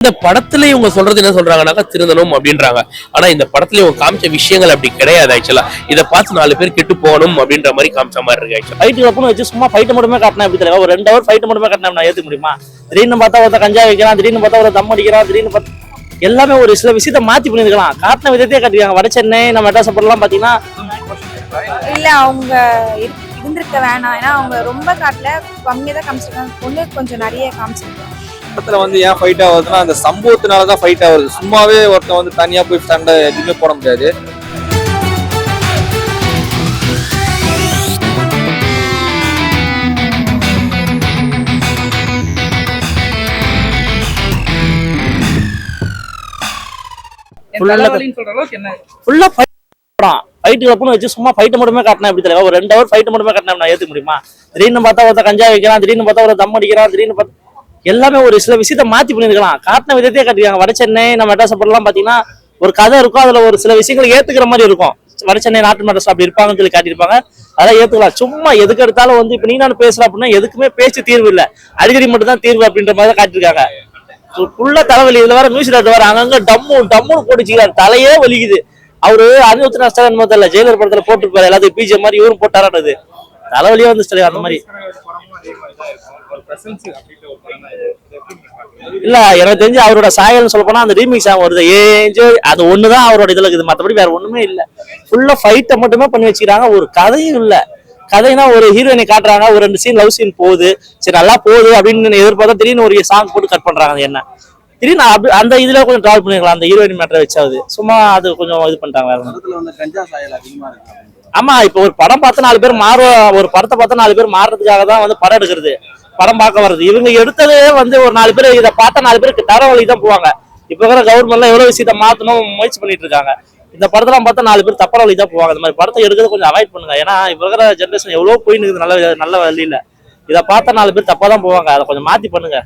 இந்த படத்துல இவங்க சொல்றது என்ன சொல்றாங்கன்னாக்கா திருந்தணும் அப்படின்றாங்க. ஆனா இந்த படத்துல இவங்க காமிச்ச விஷயங்கள் அப்படி கிடையாது. ஆக்சுவலா இதை பார்த்து 4 பேர் கெட்டு போகணும் அப்படின்ற மாதிரி காமிச்ச மாதிரி இருக்கு. ஆக்சுவலா ஃபைட்டு கப்புன்னு வச்சு சும்மா ஃபைட்டு மட்டுமே காட்டினா எப்படி தெரியும்? ஒரு 2 ஹவர் ஃபைட்டு மட்டுமே காட்டினா நான் ஏத்துக்க முடியுமா? திடீர்னு பார்த்தா ஒருத்த கஞ்சா வைக்கிறான், திடீர்னு பார்த்தா ஒரு தம் அடிக்கிறான், திடீர்னு பார்த்தா எல்லாமே ஒரு சில விஷயத்த மாத்தி பண்ணிருக்கலாம். காட்டின விதத்தையே காட்டிருக்காங்க. வட சென்னை நம்ம மெட்ராஸ் படம்லாம் பாத்தீங்கன்னா இல்ல அவங்க இருந்திருக்க வேணாம். ஏன்னா அவங்க ரொம்ப காட்டல, கம்மியா தான் காமிச்சிருக்காங்க. பொண்ணு கொஞ்சம் நிறைய காமிச்சிருக்காங்க. படத்துல ஏன் ஃபைட் ஆகுதுன்னா அந்த சம்பவத்தினாலதான் ஃபைட் ஆகுது. சும்மாவே ஒருத்தன் தனியா போய் சண்டை எதுவுமே போட முடியாது. ஃபுல்லா ஃபைட்டு கப்புன்னு வச்சு சும்மா ஃபைட்டு மட்டுமே காட்டினா எப்படி தெரியும்? ஒரு 2 ஹவர் ஃபைட்டு மட்டுமே காட்டினா நான் ஏத்துக்க முடியுமா? திடீர்னு பார்த்தா ஒருத்த கஞ்சா வைக்கிறான், திடீர்னு பார்த்தா ஒரு தம் அடிக்கிறான், திடீர்னு பார்த்தா எல்லாமே ஒரு சில விஷயத்த மாத்தி பண்ணிருக்கலாம். காட்டின விதத்தையே காட்டிருக்காங்க. வட சென்னை நம்ம மெட்ராஸ் படம்லாம் பாத்தீங்கன்னா ஒரு கதை இருக்கும், அதுல ஒரு சில விஷயங்கள் ஏத்துக்கிற மாதிரி இருக்கும். வட சென்னை நாட்டு மெட்ராஸ் அப்படி இருப்பாங்கன்னு சொல்லி காட்டியிருப்பாங்க. அதெல்லாம் ஏத்துக்கலாம். சும்மா எதுக்கு எடுத்தாலும் இப்ப நீ நான் பேசுற அப்படின்னா எதுக்குமே பேச்சு தீர்வு இல்ல, அடிக்கடி மட்டும் தான் தீர்வு அப்படின்ற மாதிரி தான் காட்டியிருக்காங்க. ஃபுல்லா தலைவலி. இதுல வேற மியூசிக் டைரக்டர் வேற அங்கங்க டம்முன்னு போட்டுச்சுக்கிறாரு, தலையே வலிக்குது. அவரு அனிருத் நஷ்டம் தெரியல, ஜெயிலர் படத்துல போட்டுருப்பாரு எல்லாத்தையும் பிஜே மாதிரி இவரும் போட்டாரானது தலைவலியே வந்து அந்த மாதிரி. இல்ல எனக்கு தெரிஞ்சு அவரோட சாயல்னு சொல்ல போனா அந்த ரீமிக்ஸ் சாங் வருது ஏஞ்சோ, அது ஒண்ணுதான் அவரோட இதுல இருக்குது. மற்றபடி வேற ஒண்ணுமே இல்ல. ஃபுல்லா ஃபைட்டை மட்டுமே பண்ணி வச்சுக்கிறாங்க. ஒரு கதையும் இல்ல. கதைனா ஒரு ஹீரோயினை காட்டுறாங்க, ஒரு 2 சீன் லவ் சீன் போகுது, சரி நல்லா போகுது அப்படின்னு எதிர்பார்த்தா திடீர்னு ஒரு சாங் போட்டு கட் பண்றாங்க. என்ன திடீர்னு அந்த இதுல கொஞ்சம் டிராவல் பண்ணிருக்கலாம். அந்த ஹீரோயின் மேட்டரை வச்சாவது சும்மா அது கொஞ்சம் இது பண்ணிட்டாங்க. ஆமா, இப்ப ஒரு படம் பார்த்து 4 பேர் ஒரு படத்தை பார்த்தா 4 பேர் மாறுறதுக்காக தான் படம் எடுக்கிறது, படம் பார்க்க வருது. இவங்க எடுத்ததே ஒரு 4 பேர் இதை பார்த்தா 4 பேருக்கு தர வழி தான் போவாங்க. இப்ப இருக்கிற கவர்மெண்ட்லாம் எவ்வளவு விஷயத்த மாத்தணும் முயற்சி பண்ணிட்டு இருக்காங்க. இந்த படத்தெல்லாம் பார்த்தா 4 பேர் தப்பான வழி தான் போவாங்க. இந்த மாதிரி படத்தை எடுக்கிறது கொஞ்சம் அவாய்ட் பண்ணுங்க. ஏன்னா இப்ப இருக்கிற ஜென்ரேஷன் எவ்வளவு போயின்னு நல்ல வழியில இதை பார்த்தா 4 பேர் தப்பா தான் போவாங்க. அதை கொஞ்சம் மாத்தி பண்ணுங்க.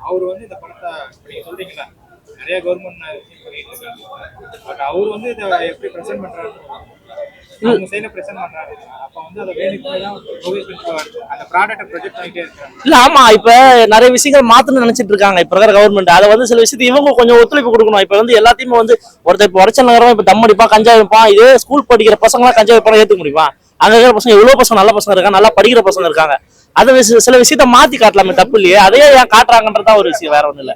அவர் இந்த படத்தை சொல்றீங்களா நிறைய கவர்மெண்ட் பட் அவர் இதை எப்படி பிரசன்ட் பண்றாரு, அவங்க சைடுல பிரசன்ட் பண்றாரு. அப்ப அதை அந்த ப்ராடக்ட்டை ப்ரொஜெக்ட் பண்ணிட்டே இருக்காங்க. இல்ல ஆமா, இப்ப நிறைய விஷயங்கள் மாத்தணும்னு நினைச்சிட்டு இருக்காங்க இப்ப இருக்கிற கவர்மெண்ட். அதை சில விஷயத்தை இவங்க கொஞ்சம் ஒத்துழைப்பு கொடுக்கணும். இப்ப எல்லாத்தையுமே ஒருத்தர் இப்ப உடச்சல் நகரம் இப்ப தம் அடிப்பான், கஞ்சா வைப்பான். இதே ஸ்கூல் படிக்கிற பசங்க எல்லாம் கஞ்சா வைப்பான் ஏத்துக்க முடியுமா? அங்க இருக்கிற பசங்க எவ்வளவு பசங்க நல்ல பசங்க இருக்காங்க, நல்லா படிக்கிற பசங்க இருக்காங்க. அதை சில விஷயத்த மாத்தி காட்டலாமே, தப்பு இல்லையே. அதையே ஏன் காட்டுறாங்கன்றதா ஒரு விஷயம், வேற ஒண்ணு இல்ல.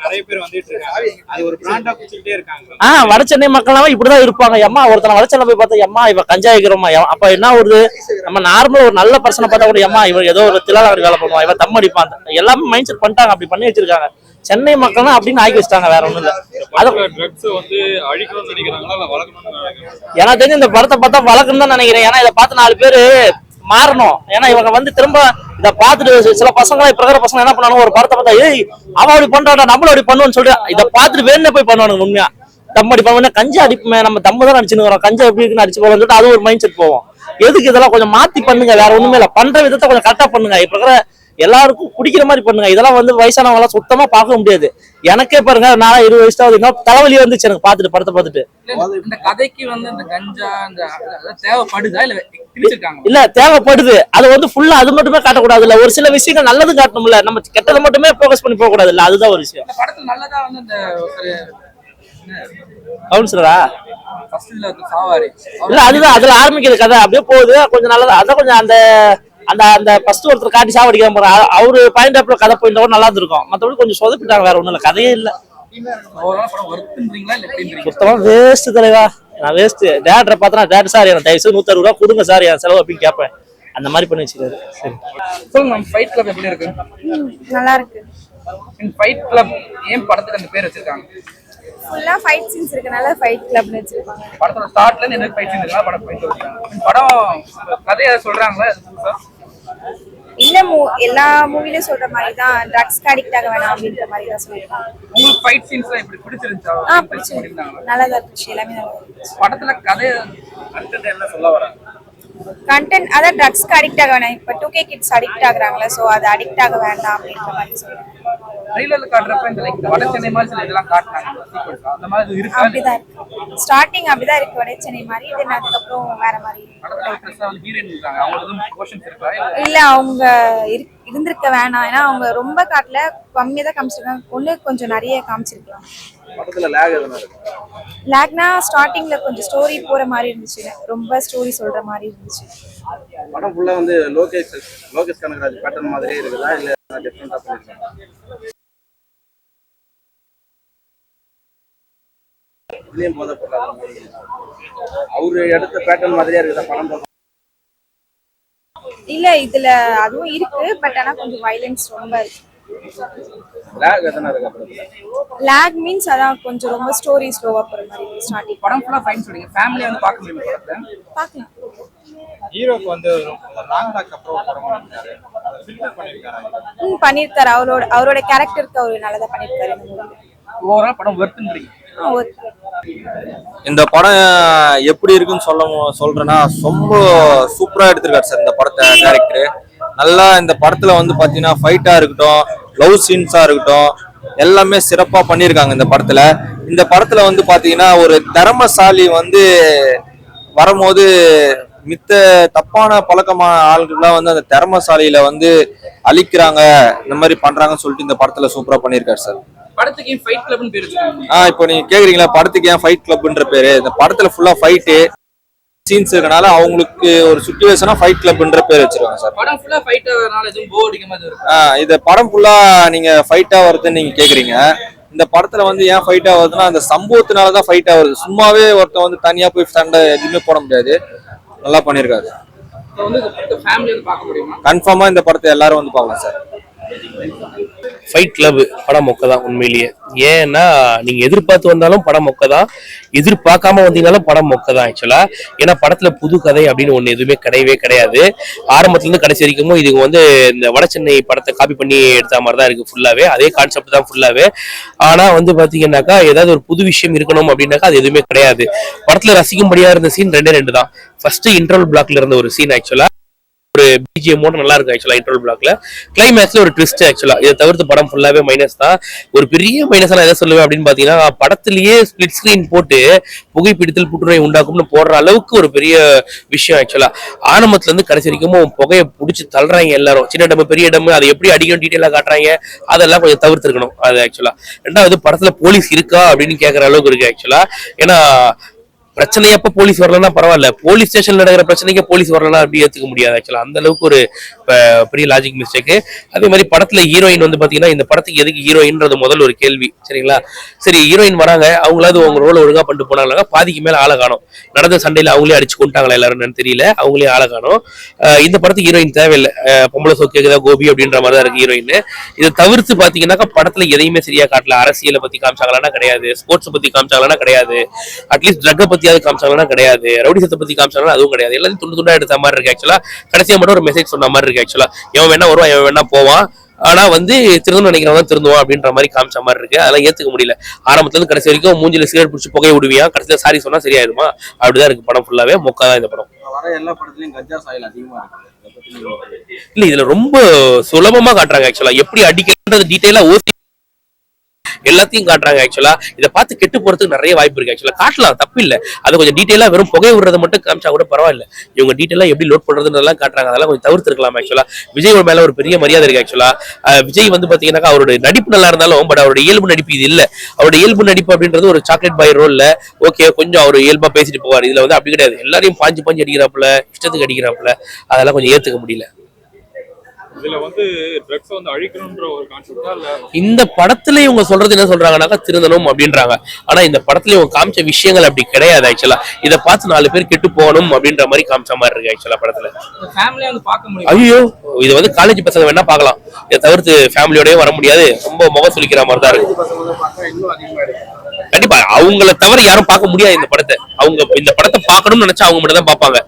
நிறைய பேர் வந்துட்டு இருக்காங்க, அது ஒரு பிராண்டா குடிச்சிட்டே இருக்காங்க. வட சென்னை மக்கள்லாம் இப்படிதான் இருப்பாங்க. அம்மா ஒருத்தனை வட சென்னை போய் பார்த்தா அம்மா இவ கஞ்சா வைக்கிறோமா, அப்ப என்ன வருது? நம்ம நார்மல் ஒரு நல்ல பர்சனை பார்த்தா கூட அம்மா இவன் ஏதோ ஒரு தில்லாலங்கடி வேலை பண்ணுவான், இவன் தம் அடிப்பான். எல்லாமே மைண்ட் செட் பண்ணிட்டாங்க, அப்படி பண்ணி வச்சிருக்காங்க. சென்னை மக்கள் அப்படின்னு ஆக்கி வச்சிட்டாங்க, வேற ஒண்ணும் இல்ல. எனக்கு தெரிஞ்சு இந்த படத்தை பார்த்தா வளர்க்கணும் தான் நினைக்கிறேன். ஏன்னா இதை பார்த்து 4 பேரு மாறணும். ஏன்னா இவங்க திரும்ப இதை பார்த்துட்டு சில பசங்க இப்ப இருக்கிற பசங்க என்ன பண்ணாங்க, ஒரு படத்தை பார்த்தா ஏய் அவன் அப்படி பண்றாடா நம்மளும் அப்படி பண்ணுவோம்னு சொல்லிட்டு இதை பார்த்துட்டு வேணும்னே போய் பண்ணுவானுங்க. உண்மையா தம் அடிப்பாங்க, கஞ்சா அடிப்புமே, நம்ம தம்ம தான் அடிச்சுன்னு வரோம், கஞ்சா எப்படி இருக்குன்னு அடிச்சு போறோம்னு சொல்லிட்டு அது ஒரு மைண்ட் செட் போவோம். எதுக்கு இதெல்லாம் கொஞ்சம் மாத்தி பண்ணுங்க, வேற ஒண்ணுமே இல்ல. பண்ற விதத்தை கொஞ்சம் கரெக்டா பண்ணுங்க. இப்ப இருக்கிற எல்லாருக்கும் பிடிக்கிற மாதிரி பண்ணுங்க. இதெல்லாம் வயசானவங்க எல்லாம் சுத்தமா பார்க்க முடியாது. எனக்கே பாருங்க, நான் 20 வயசு ஆகுது, தலைவலி வந்துச்சு எனக்கு பார்த்துட்டு படத்தை பார்த்துட்டு. இந்த கதைக்கு இந்த கஞ்சா தேவைப்படுதா இல்ல தேவைப்படுது. அது ஃபுல்லா அது மட்டுமே காட்டக்கூடாது இல்ல, ஒரு சில விஷயங்கள் நல்லது காட்டணும்ல. நம்ம கெட்டதை மட்டுமே போக்கஸ் பண்ணி போக கூடாது இல்ல, அதுதான் ஒரு விஷயம். படத்துல நல்லதா இந்த கவுன்சிலரா இல்ல அதுதான் அதுல ஆரம்பிக்கிறது கதை அப்படியே போகுது. கொஞ்சம் நல்லதா அதான் கொஞ்சம் அந்த அந்த அந்த ஃபர்ஸ்ட் ஒருத்தர் காட்டி சாவடிக்கிற போற அவரு பாயிண்ட் ஆஃப்ல கதை போயிருந்தா நல்லா இருந்திருக்கும். மற்றபடி கொஞ்சம் சொதப்பிட்டாங்க, வேற ஒண்ணும் இல்ல, கதையே இல்ல. சுத்தமா வேஸ்ட் தலைவா. நான் வேஸ்ட் டேரக்டரை பார்த்தா டேரக்டர் சார் எனக்கு தயவுசெய்து 160 ரூபா கொடுங்க சார் என் செலவு அப்படின்னு கேட்பேன். அந்த மாதிரி பண்ணி வச்சுக்காரு. சரி சொல்லுங்க, ஃபைட் கிளப் எப்படி இருக்கு? நல்லா இருக்கு. ஃபைட் கிளப் ஏன் படத்துக்கு அந்த பேர் வச்சிருக்காங்க? ஃபுல்லா ஃபைட் சீன்ஸ் இருக்கனால ஃபைட் கிளப்னு வச்சிருக்காங்க. படத்தோட ஸ்டார்ட்ல இருந்து என்ன ஃபைட் சீன் இருக்கா படம் ஃபைட் வச்சிருக்காங்க. படம் கதையை சொல்றாங்களா இல்ல எல்லா மூவிலயும் சொல்ற மாதிரி தான், ட்ரக்ஸ்க்கு அடிக்ட் ஆக வேணாம் அப்படின்ற மாதிரி தான் சொல்லிருக்காங்க. உங்களுக்கு ஃபைட் சீன்ஸ்லாம் எப்படி பிடிச்சிருந்துச்சா? பிடிச்சிருந்தாங்க, நல்லா தான் இருந்துச்சு, எல்லாமே நல்லா இருந்துச்சு. படத்துல கதை அடுத்தது என்ன சொல்ல வராங்க? கண்டென்ட் அதான் ட்ரக்ஸ்க்கு அடிக்ட் ஆக வேணாம். இப்போ 2K கிட்ஸ் அடிக்ட் ஆகுறாங்களே, ஸோ அது அடிக்ட் ஆக வேண்டாம் அப்படின்ற மாதிரி சொல்றேன். ட்ரெய்லர்ல காட்டுறப்ப இந்த லைக் வட சென்னை மாதிரி சில இதெல்லாம் காட்டுனாங்க sequence. அந்த மாதிரி இருக்கா? அப்படிதான் இருக்கு. ஸ்டார்டிங் அப்படிதான் இருக்கு வட சென்னை மாதிரி. இது அதுக்கப்புறம் வேற மாதிரி. படத்துல ஒரு ப்ரெஸ்ஸா வந்து ஹீரோயின் இருக்காங்க. அவங்களுக்கு எதுவும் கொஸ்டின்ஸ் இருக்கா? இல்ல அவங்க இருந்திருக்க வேணாம். ஏன்னா அவங்க ரொம்ப காட்டல, கம்மியா தான் காமிச்சிருக்காங்க. ஒண்ணு கொஞ்சம் நிறைய காமிச்சிருக்கலாம். படத்துல லேக் எதுனா இருக்கு? லேக்னா ஸ்டார்டிங்ல கொஞ்சம் ஸ்டோரி போற மாதிரி இருந்துச்சு, ரொம்ப ஸ்டோரி சொல்ற மாதிரி இருந்துச்சு. படம் ஃபுல்லா வந்து லோகேஷ் கனகராஜ் பேட்டர்ன் மாதிரியே இருக்குதா இல்ல டிஃபரெண்டா பண்ணிருக்காங்க? இதுலயும் போத போறாங்க. அவரு எடுத்த பேட்டர்ன் மாதிரியே இருக்குதா படம்? இல்ல இதுல அதுவும் இருக்கு, பட் ஆனா கொஞ்சம் வயலன்ஸ் ரொம்ப இருக்கு. லேக் எதனா இருக்கா படத்துல? லேக் மீன்ஸ் அதான் கொஞ்சம் ரொம்ப ஸ்டோரி ஸ்லோவா போற மாதிரி ஸ்டார்டிங். படம் ஃபுல்லா ஃபைன் சொல்றீங்க. ஃபேமிலியா வந்து பார்க்க முடியுமா படத்தை? பார்க்கலாம். ஹீரோக்கு வந்து லாங் பேக் அப்புறம் படம் பண்ணிருக்காரு. ஃபில்டர் பண்ணிருக்காரு. பண்ணிருக்காரு. அவரோட கேரக்டருக்கு அவர் நல்லதா பண்ணிருக்காரு. ஓவரால் படம் வெர்த்துன்றீங்க. இந்த படம் எப்படி இருக்குன்னு சொல்றேன்னா ரொம்ப சூப்பரா எடுத்திருக்காரு சார் இந்த படத்தை டைரக்டர். நல்லா இந்த படத்துல வந்து பாத்தீங்கன்னா ஃபைட்டா இருக்கட்டும், லவ் சீன்ஸா இருக்கட்டும், எல்லாமே சிறப்பா பண்ணியிருக்காங்க இந்த படத்துல. இந்த படத்துல வந்து பாத்தீங்கன்னா ஒரு திறமசாலி வந்து வரும்போது மித்த தப்பான பழக்கமான ஆளுங்கள்லாம் வந்து அந்த திறமசாலியில வந்து அழிக்கிறாங்க, இந்த மாதிரி பண்றாங்கன்னு சொல்லிட்டு இந்த படத்துல சூப்பரா பண்ணியிருக்காரு சார். படத்துக்கு ஏன் ஃபைட் கிளப்னு பேர் வச்சிருக்காங்க? இப்போ நீங்க கேக்குறீங்களா படத்துக்கு ஏன் ஃபைட் கிளப்ன்ற பேரு? இந்த படத்துல ஃபுல்லா ஃபைட்டு சீன்ஸ் இருக்கனால அவங்களுக்கு ஒரு சிச்சுவேஷனா ஃபைட் கிளப்ன்ற பேர் வச்சிருக்காங்க சார். படம் ஃபுல்லா ஃபைட் ஆகிறதுனால எதுவும் போர் அடிக்க மாதிரி இருக்கு? இந்த படம் ஃபுல்லா நீங்க ஃபைட்டா வருதுன்னு நீங்க கேக்குறீங்க. இந்த படத்துல வந்து ஏன் ஃபைட்டா வருதுன்னா அந்த சம்பவத்தினாலதான் ஃபைட்டா வருது. சும்மாவே ஒருத்தன் வந்து தனியா போய் சண்டை எதுவுமே போட முடியாது. நல்லா பண்ணிருக்காரு. கன்ஃபார்மா இந்த படத்தை எல்லாரும் வந்து பார்க்கலாம் சார். ஃபைட் கிளப் படம் மொக்க தான் உண்மையிலேயே. ஏன்னா நீங்க எதிர்பார்த்து வந்தாலும் படம் மொக்க தான், எதிர்பார்க்காம வந்தீங்கனாலும் படம் மொக்க தான் ஆக்சுவலா. ஏன்னா படத்துல புது கதை அப்படின்னு ஒண்ணு எதுவுமே கிடையவே கிடையாது. ஆரம்பத்துல இருந்து கடைசி வரைக்கும் இது வந்து இந்த வட சென்னை படத்தை காப்பி பண்ணி எடுத்த மாதிரி தான் இருக்கு ஃபுல்லாவே. அதே கான்செப்ட் தான் ஃபுல்லாவே. ஆனா வந்து பாத்தீங்கன்னாக்கா ஏதாவது ஒரு புது விஷயம் இருக்கணும் அப்படின்னாக்கா அது எதுவுமே கிடையாது. படத்துல ரசிக்கும்படியா இருந்த சீன் ரெண்டு தான். ஃபர்ஸ்ட் இன்டர்வல் பிளாக்ல இருந்த ஒரு சீன் ஆக்சுவலா ஒரு பிஜிஎம்மோட நல்லா இருக்கும் ஆக்சுவலா. இன்டர்வல் பிளாக்ல கிளைமேக்ஸ்ல ஒரு ட்விஸ்ட் ஆக்சுவலா. இதை தவிர்த்து படம் ஃபுல்லாவே மைனஸ் தான். ஒரு பெரிய மைனஸ் நான் எதை சொல்லுவேன் அப்படின்னு பாத்தீங்கன்னா படத்திலேயே ஸ்பிளிட் ஸ்கிரீன் போட்டு புகைப்பிடித்தல் புற்றுநோய் உண்டாக்கும்னு போடுற அளவுக்கு ஒரு பெரிய விஷயம் ஆக்சுவலா. ஆரம்பத்துல இருந்து கடைசி வரைக்கும் புகையை பிடிச்சி தள்ளுறாங்க எல்லாரும். சின்ன இடம் பெரிய இடம் அதை எப்படி அடிக்கணும் டீட்டெயிலா காட்டுறாங்க. அதெல்லாம் கொஞ்சம் தவிர்த்துருக்கணும் அது ஆக்சுவலா. ரெண்டாவது படத்துல போலீஸ் இருக்கா அப்படின்னு கேட்கற அளவுக்கு இருக்கு ஆக்சுவலா. ஏன்னா பிரச்சனை எப்ப போலீஸ் வரலன்னா பரவாயில்ல, போலீஸ் ஸ்டேஷன்ல நடக்கிற பிரச்சனைக்கு போலீஸ் வரலன்னா அப்படி ஏத்துக்க முடியாது ஆக்சுவலா. அந்த அளவுக்கு ஒரு பெரிய லாஜிக் மிஸ்டேக். அதே மாதிரி படத்துல ஹீரோயின் வந்து பாத்தீங்கன்னா இந்த படத்துக்கு எதுக்கு ஹீரோயின்றது முதல்ல ஒரு கேள்வி சரிங்களா. சரி ஹீரோயின் வராங்க, அவங்களாவது அவங்க ரோல ஒழுங்கா பண்ணிட்டு போனாங்க. பாதிக்கு மேல ஆளை காணும். நடந்த சண்டையில அவங்களே அடிச்சு கொண்டாங்களா எல்லாரும் தெரியல, அவங்களே ஆளை காணும். இந்த படத்துக்கு ஹீரோயின் தேவையில்லை. பொம்பளை சோக்கேக்குதா கோபி அப்படின்ற மாதிரி தான் இருக்கு ஹீரோயின். இதை தவிர்த்து பாத்தீங்கன்னாக்கா படத்துல எதையுமே சரியா காட்டல. அரசியலை பத்தி காமிச்சாங்களான்னா கிடையாது, ஸ்போர்ட்ஸ் பத்தி காமிச்சாங்களான்னா கிடையாது, அட்லீஸ்ட் ட்ரக்கை பத்தி காமிச்சாங்கன்னா கிடையாது, ரவுடிசத்தை பத்தி காமிச்சாங்கன்னா அதுவும் கிடையாது. எல்லாத்தையும் துண்டு துண்டா எடுத்த மாதிரி இருக்கு ஆக்சுவலா. கடைசியா மட்டும் ஒரு மெசேஜ் சொன்ன மாதிரி இருக்கு ஆக்சுவலா. எவன் வேணா வருவான், எவன் வேணா போவான், ஆனா வந்து திருந்தணும் நினைக்கிறவங்க திருந்துவான் அப்படின்ற மாதிரி காமிச்ச மாதிரி இருக்கு. அதெல்லாம் ஏத்துக்க முடியல. ஆரம்பத்துல இருந்து கடைசி வரைக்கும் மூஞ்சில சிகரெட் பிடிச்சி புகையை விடுவியா, கடைசியில சாரி சொன்னா சரியாயிருமா, அப்படிதான் இருக்கு படம் ஃபுல்லாவே. மொக்கா தான் இந்த படம். வர எல்லா படத்துலயும் கஞ்சா சாயல் அதிகமா இருக்கு. இல்ல இதுல ரொம்ப சுலபமா காட்டுறாங்க ஆக்சுவலா. எப்படி அடிக்கிறது டீடைலா எல்லாத்தையும் காட்டுறாங்க ஆக்சுவலா. இதை பார்த்து கெட்டு போறதுக்கு நிறைய வாய்ப்பு இருக்கு ஆக்சுவலா. காட்டலாம் தப்பு இல்ல, அதை கொஞ்சம் டீடைலா வெறும் புகை விடுறதை மட்டும் காமிச்சா கூட பரவாயில்ல. இவங்க டீடைலா எப்படி லோட் பண்றதுன்னு காட்டுறாங்க. அதெல்லாம் கொஞ்சம் தவிர்த்து இருக்கலாம் ஆக்சுவலா. விஜய் மேல ஒரு பெரிய மரியாதை இருக்கு ஆக்சுவலா. விஜய் வந்து பாத்தீங்கன்னா அவருடைய நடிப்பு நல்லா இருந்தாலும் பட் அவருடைய இயல்பு நடிப்பு இது இல்ல. அவருடைய இயல்பு நடிப்பு அப்படின்றது ஒரு சாக்லேட் பாய் ரோல்ல ஓகே கொஞ்சம் அவர் இயல்பா பேசிட்டு போவார். இதுல வந்து அப்படி கிடையாது. எல்லாரையும் பாஞ்சு அடிக்கிறாப்புல, இஷ்டத்துக்கு அடிக்கிறாப்புல. அதெல்லாம் கொஞ்சம் ஏத்துக்க முடியல. இதுல வந்து ட்ரக்ஸ் வந்து அழிக்கணும்ன்ற ஒரு கான்செப்டா இல்ல இந்த படத்துல இவங்க சொல்றது என்ன சொல்றாங்கன்னாக்கா திருந்தணும் அப்படின்றாங்க. ஆனா இந்த படத்துல இவங்க காமிச்ச விஷயங்கள் அப்படி கிடையாது ஆக்சுவலா. இதை பார்த்து 4 பேர் கெட்டு போகணும் அப்படின்ற மாதிரி காமிச்ச மாதிரி இருக்கு ஆக்சுவலா படத்துல. ஃபேமிலியா வந்து பார்க்க முடியும். ஐயோ இது வந்து காலேஜ் பசங்க வேணா பார்க்கலாம். இதை தவிர்த்து ஃபேமிலியோடய வர முடியாது. ரொம்ப முகம் சுளிக்கிற மாதிரி தான் இருக்கு. கண்டிப்பா அவங்கள தவிர யாரும் பார்க்க முடியாது இந்த படத்தை. அவங்க இந்த படத்தை பார்க்கணும்னு நினைச்சா அவங்க மட்டும் தான் பார்ப்பாங்க.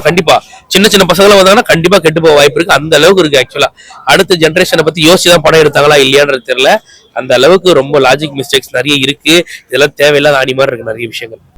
கண்டிப்பா சின்ன சின்ன பசங்களை வந்தாங்கன்னா கண்டிப்பா கெட்டு போக வாய்ப்பு இருக்கு. அந்த அளவுக்கு இருக்கு ஆக்சுவலா. அடுத்த ஜென்ரேஷனை பத்தி யோசிச்சுதான் படம் எடுத்தாங்களா இல்லையான்றது தெரியல. அந்த அளவுக்கு ரொம்ப லாஜிக் மிஸ்டேக்ஸ் நிறைய இருக்கு. இதெல்லாம் தேவையில்லாத ஆணி மாதிரி இருக்கு நிறைய விஷயங்கள்.